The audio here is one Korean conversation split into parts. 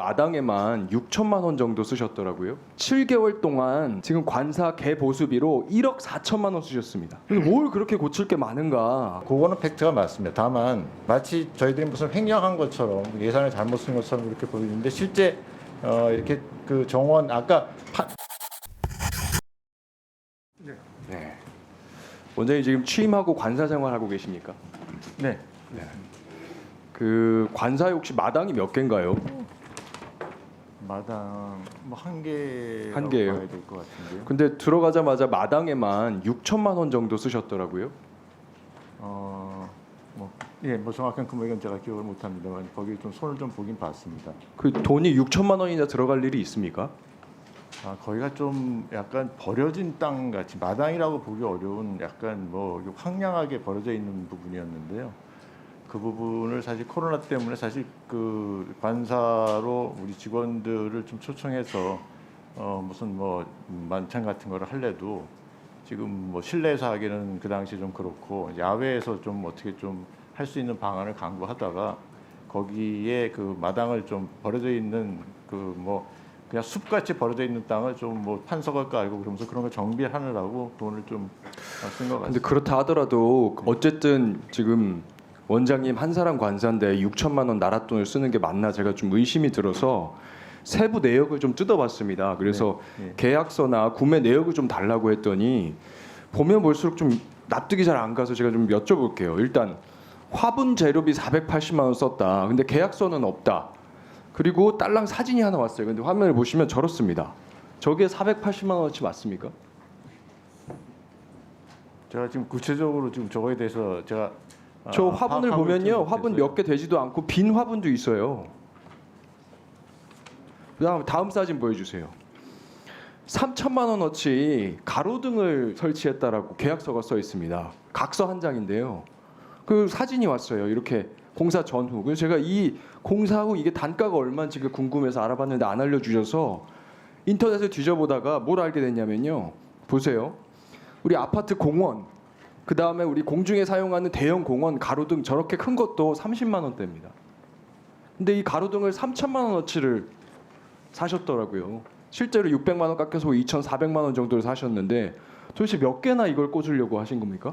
마당에만 6천만 원 정도 쓰셨더라고요. 7개월 동안 지금 관사 개보수비로 1억 4천만 원 쓰셨습니다. 그래서 뭘 그렇게 고칠 게 많은가? 그거는 팩트가 맞습니다. 다만 마치 저희들이 무슨 횡령한 것처럼 예산을 잘못 쓴 것처럼 이렇게 보이는데 실제 이렇게 그 정원 아까 네. 원장님 지금 취임하고 관사 생활하고 계십니까? 네. 그 관사에 혹시 마당이 몇 개인가요? 마당 뭐 한 개. 한 개예요? 봐야 될 것 같은데요. 근데 들어가자마자 마당에만 6천만 원 정도 쓰셨더라고요. 뭐 정확한 금액은 제가 기억을 못합니다만 거기 좀 손을 좀 보긴 봤습니다. 그 돈이 6천만 원이나 들어갈 일이 있습니까? 거기가 좀 약간 버려진 땅 같이 마당이라고 보기 어려운 약간 뭐 황량하게 버려져 있는 부분이었는데요. 그 부분을 사실 코로나 때문에 사실 그 관사로 우리 직원들을 좀 초청해서 무슨 뭐 만찬 같은 거를 할래도 지금 뭐 실내에서 하기는 그 당시 좀 그렇고 야외에서 좀 어떻게 좀 할 수 있는 방안을 강구하다가 거기에 그 마당을 좀 버려져 있는 그 뭐 그냥 숲같이 버려져 있는 땅을 좀 뭐 판석을 깔고 그러면서 그런 거 정비하느라고 돈을 좀 쓴 것 같습니다. 근데 그렇다 하더라도 어쨌든 지금 원장님 한 사람 관사인데 6천만 원 나라 돈을 쓰는 게 맞나 제가 좀 의심이 들어서 세부 내역을 좀 뜯어봤습니다. 그래서 네. 계약서나 구매 내역을 좀 달라고 했더니 보면 볼수록 좀 납득이 잘 안 가서 제가 좀 여쭤볼게요. 일단 화분 재료비 480만 원 썼다. 근데 계약서는 없다. 그리고 딸랑 사진이 하나 왔어요. 근데 화면을 보시면 저렇습니다. 저게 480만 원어치 맞습니까? 제가 지금 구체적으로 지금 저거에 대해서 제가 저 화분을 파악하고 있지 보면요, 화분 못해서요. 몇 개 되지도 않고 빈 화분도 있어요. 다음 사진 보여주세요. 3천만 원어치 가로등을 설치했다라고 계약서가 써 있습니다. 각서 한 장인데요. 그 사진이 왔어요. 이렇게 공사 전후. 그래서 제가 이 공사하고 이게 단가가 얼마인지 궁금해서 알아봤는데 안 알려주셔서 인터넷에 뒤져보다가 뭘 알게 됐냐면요. 보세요. 우리 아파트 공원, 그 다음에 우리 공중에 사용하는 대형 공원 가로등 저렇게 큰 것도 30만 원대입니다. 근데 이 가로등을 3천만 원어치를 사셨더라고요. 실제로 600만 원 깎여서 2,400만 원 정도를 사셨는데 도대체 몇 개나 이걸 꽂으려고 하신 겁니까?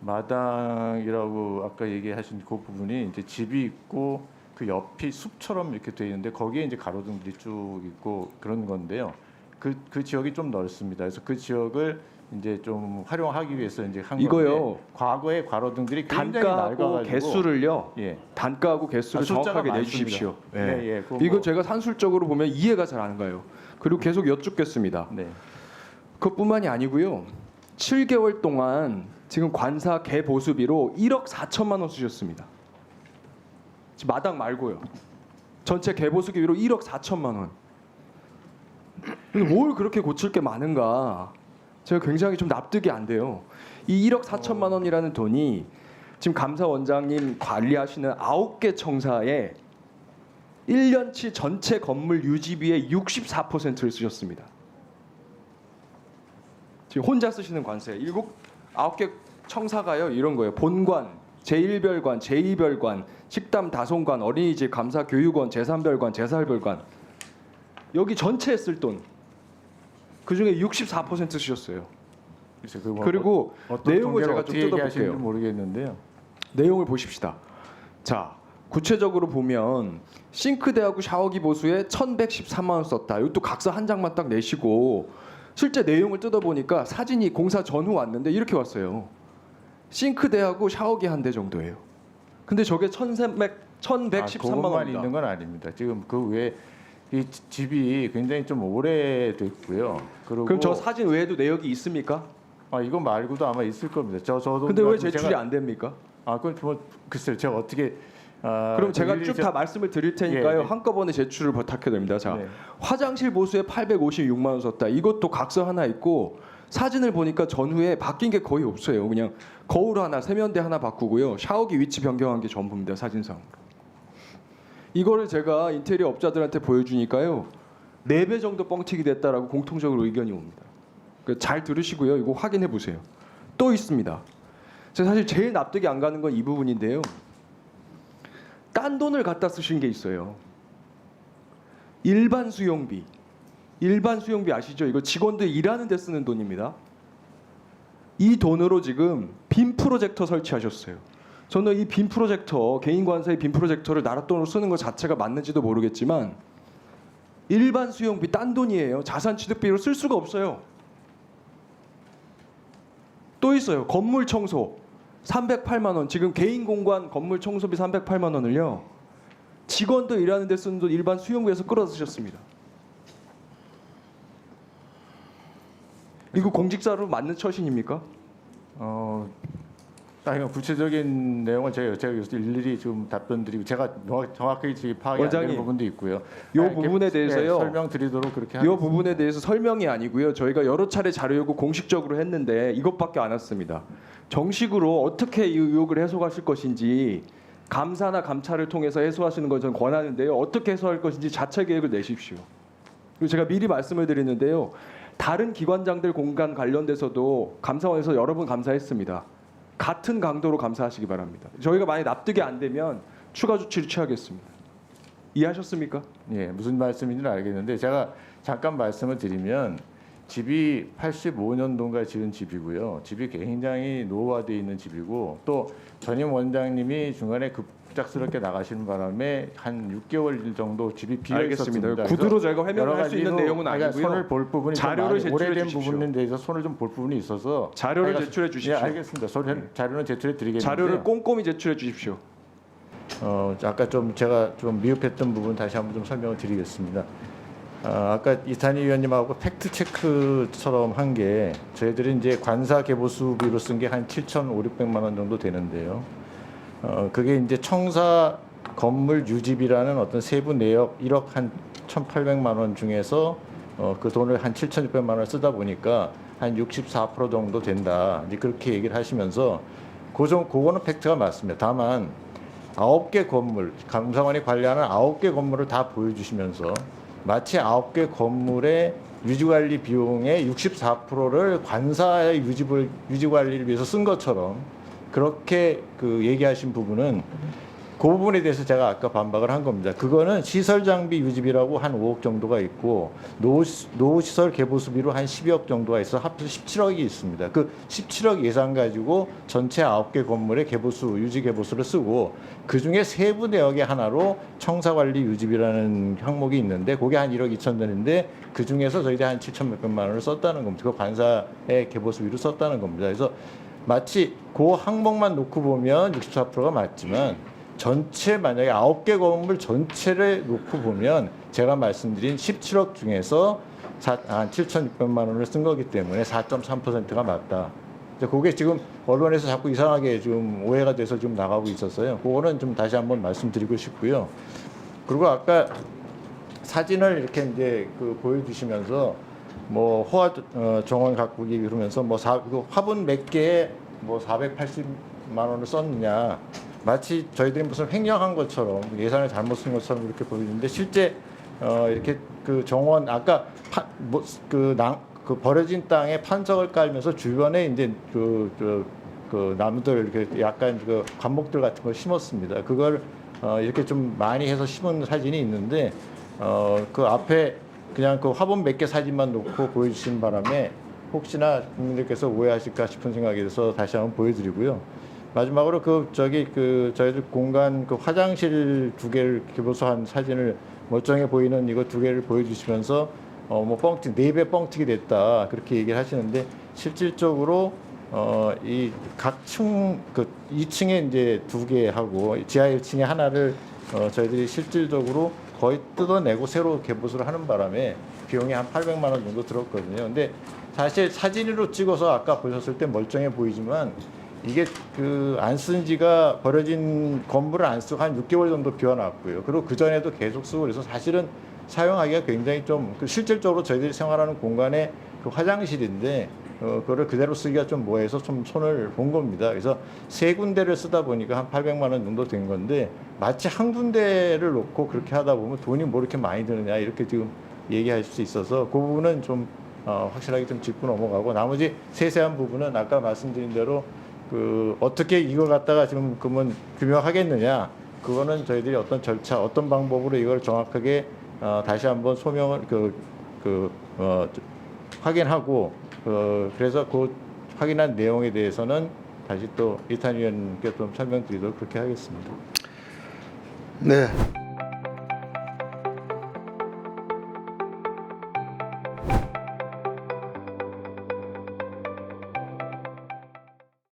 마당이라고 아까 얘기하신 그 부분이 이제 집이 있고 그 옆이 숲처럼 이렇게 돼 있는데 거기에 이제 가로등들이 쭉 있고 그런 건데요. 그 지역이 좀 넓습니다. 그래서 그 지역을 이제 좀 활용하기 위해서 이제 한 이거요. 건데 과거에 가로등들이 굉장히 단가하고 낡아가지고 개수를요. 예. 단가하고 개수를 숫자가 정확하게 많습니다. 내주십시오. 예, 그거 이거 뭐- 제가 산술적으로 보면 이해가 잘 안 가요. 그리고 계속 여쭙겠습니다. 네. 그것뿐만이 아니고요. 7개월 동안 지금 관사 개보수비로 1억 4천만 원 쓰셨습니다. 지금 마당 말고요. 전체 개보수비로 1억 4천만 원. 근데 뭘 그렇게 고칠 게 많은가? 제가 굉장히 좀 납득이 안 돼요. 이 1억 4천만 원이라는 돈이 지금 감사원장님 관리하시는 9개 청사에 1년치 전체 건물 유지비의 64%를 쓰셨습니다. 지금 혼자 쓰시는 관세 9개 청사가요. 이런 거예요. 본관, 제1별관, 제2별관, 식담 다송관, 어린이집, 감사 교육원, 제3별관, 제4별관 여기 전체에 쓸 돈 그중에 64% 쓰셨어요. 그래서 그 뭐 그리고 어떤 내용을 통계를 제가 좀 어떻게 얘기하시는지 뜯어볼게요. 모르겠는데요. 내용을 보십시다. 자, 구체적으로 보면 싱크대하고 샤워기 보수에 1,113만 원 썼다. 이것도 각서 한 장만 딱 내시고 실제 내용을 뜯어보니까 사진이 공사 전후 왔는데 이렇게 왔어요. 싱크대하고 샤워기 한 대 정도예요. 근데 저게 1,113만 그것만 원입니다. 있는 건 아닙니다. 지금 그 외에 이 집이 굉장히 좀 오래됐고요. 그리고 그럼 저 사진 외에도 내역이 있습니까? 이거 말고도 아마 있을 겁니다. 저도 근데 왜 제출이 안 됩니까? 그건 뭐 글쎄요. 제가 어떻게 그럼 제가 일일이 쭉 다 말씀을 드릴 테니까요. 예. 한꺼번에 제출을 부탁해도 됩니다. 자, 네. 화장실 보수에 856만 원 썼다. 이것도 각서 하나 있고 사진을 보니까 전후에 바뀐 게 거의 없어요. 그냥 거울 하나, 세면대 하나 바꾸고요. 샤워기 위치 변경한 게 전부입니다. 사진상. 이거를 제가 인테리어 업자들한테 보여주니까요. 4배 정도 뻥튀기 됐다라고 공통적으로 의견이 옵니다. 그러니까 잘 들으시고요. 이거 확인해 보세요. 또 있습니다. 제가 사실 제일 납득이 안 가는 건 이 부분인데요. 딴 돈을 갖다 쓰신 게 있어요. 일반 수용비 아시죠? 이거 직원들 일하는 데 쓰는 돈입니다. 이 돈으로 지금 빔 프로젝터 설치하셨어요. 저는 이 빔 프로젝터, 개인 관사의 빔 프로젝터를 나라 돈으로 쓰는 것 자체가 맞는지도 모르겠지만 일반 수용비 딴 돈이에요. 자산 취득비로 쓸 수가 없어요. 또 있어요. 건물 청소 308만 원. 지금 개인 공간 건물 청소비 308만 원을요. 직원들 일하는 데 쓰는 돈 일반 수용비에서 끌어다 쓰셨습니다. 이거 공직자로 맞는 처신입니까? 이건 구체적인 내용은 제가 여기서 일일이 좀 답변드리고 제가 정확하게 파악이 안 되는 원장님, 부분도 있고요. 이 부분에 대해서요. 설명드리도록 그렇게 이 부분에 대해서 설명이 아니고요. 저희가 여러 차례 자료 요구 공식적으로 했는데 이것밖에 안 왔습니다. 정식으로 어떻게 이 의혹을 해소하실 것인지 감사나 감찰을 통해서 해소하시는 걸 저는 권하는데요. 어떻게 해소할 것인지 자체 계획을 내십시오. 그리고 제가 미리 말씀을 드리는데요. 다른 기관장들 공간 관련돼서도 감사원에서 여러 번 감사했습니다. 같은 강도로 감사하시기 바랍니다. 저희가 만약 납득이 안 되면 추가 조치를 취하겠습니다. 이해하셨습니까? 예, 무슨 말씀인지는 알겠는데 제가 잠깐 말씀을 드리면 집이 85년도인가 지은 집이고요. 집이 굉장히 노후화되어 있는 집이고 또 전임 원장님이 중간에 급작스럽게 나가시는 바람에 한 6개월 정도 집이 비어 있었습니다. 알겠습니다. 구두로 저희가 해명을 할 수 있는 내용은 아니고요. 손을 볼 부분이 자료를 좀 제출해 오래된 주십시오. 부분에 대해서 손을 좀 볼 부분이 있어서 자료를 제출해 주십시오. 예, 알겠습니다. 자료는 제출해 드리겠는데 자료를 꼼꼼히 제출해 주십시오. 아까 좀 제가 좀 미흡했던 부분 다시 한번 좀 설명을 드리겠습니다. 아까 이탄희 위원님하고 팩트 체크처럼 한 게 저희들이 이제 관사 개보수비로 쓴 게 한 7,500만 원 정도 되는데요. 그게 이제 청사 건물 유지비라는 어떤 세부 내역 1억 한 1,800만 원 중에서 그 돈을 한 7,600만 원을 쓰다 보니까 한 64% 정도 된다. 이제 그렇게 얘기를 하시면서 그거는 팩트가 맞습니다. 다만 9개 건물, 감사원이 관리하는 9개 건물을 다 보여주시면서 마치 9개 건물의 유지관리 비용의 64%를 관사의 유지관리를 위해서 쓴 것처럼 그렇게 그 얘기하신 부분은 그 부분에 대해서 제가 아까 반박을 한 겁니다. 그거는 시설 장비 유지비라고 한 5억 정도가 있고 노후 시설 개보수비로 한 12억 정도가 있어 합해서 17억이 있습니다. 그 17억 예산 가지고 전체 9개 건물의 유지 개보수를 쓰고 그 중에 세부 내역의 하나로 청사관리 유지비라는 항목이 있는데 그게 한 1억 2천 원인데 그 중에서 저희들이 한 7천 몇백만 원을 썼다는 겁니다. 그 관사의 개보수비로 썼다는 겁니다. 그래서 마치 그 항목만 놓고 보면 64%가 맞지만 전체 만약에 9개 건물 전체를 놓고 보면 제가 말씀드린 17억 중에서 한 7,600만 원을 쓴 거기 때문에 4.3%가 맞다. 그게 지금 언론에서 자꾸 이상하게 좀 오해가 돼서 좀 나가고 있었어요. 그거는 좀 다시 한번 말씀드리고 싶고요. 그리고 아까 사진을 이렇게 이제 그 보여주시면서 뭐 호화 정원 가꾸기 그러면서 뭐 화분 몇 개에 뭐 480만 원을 썼느냐. 마치 저희들이 무슨 횡령한 것처럼 예산을 잘못 쓴 것처럼 이렇게 보이는데 실제 이렇게 그 정원 아까 그 버려진 땅에 판석을 깔면서 주변에 이제 그 나무들 이렇게 약간 그 관목들 같은 걸 심었습니다. 그걸 이렇게 좀 많이 해서 심은 사진이 있는데 그 앞에 그냥 그 화분 몇 개 사진만 놓고 보여주신 바람에 혹시나 국민들께서 오해하실까 싶은 생각이 들어서 다시 한번 보여드리고요. 마지막으로 저희들 공간 그 화장실 2개를 개보수한 사진을 멀쩡해 보이는 이거 2개를 보여주시면서 뭐 뻥튀기 4배 뻥튀기 됐다 그렇게 얘기를 하시는데 실질적으로 이 각 층 그 2층에 이제 2개 하고 지하 1층에 하나를 저희들이 실질적으로 거의 뜯어내고 새로 개보수를 하는 바람에 비용이 한 800만 원 정도 들었거든요. 근데 사실 사진으로 찍어서 아까 보셨을 때 멀쩡해 보이지만 이게 그 안 쓴 지가 버려진 건물을 안 쓰고 한 6개월 정도 비워놨고요. 그리고 그 전에도 계속 쓰고 그래서 사실은 사용하기가 굉장히 좀 실질적으로 저희들이 생활하는 공간에 그 화장실인데 그거를 그대로 쓰기가 좀 뭐해서 좀 손을 본 겁니다. 그래서 3군데를 쓰다 보니까 한 800만 원 정도 된 건데 마치 한 군데를 놓고 그렇게 하다 보면 돈이 뭐 이렇게 많이 드느냐 이렇게 지금 얘기할 수 있어서 그 부분은 좀 확실하게 좀 짚고 넘어가고 나머지 세세한 부분은 아까 말씀드린 대로 그 어떻게 이걸 갖다가 지금 그러면 규명하겠느냐 그거는 저희들이 어떤 절차 어떤 방법으로 이걸 정확하게 다시 한번 소명을 확인하고 그래서 그 확인한 내용에 대해서는 다시 또 이탄 의원님께 좀 설명드리도록 그렇게 하겠습니다. 네.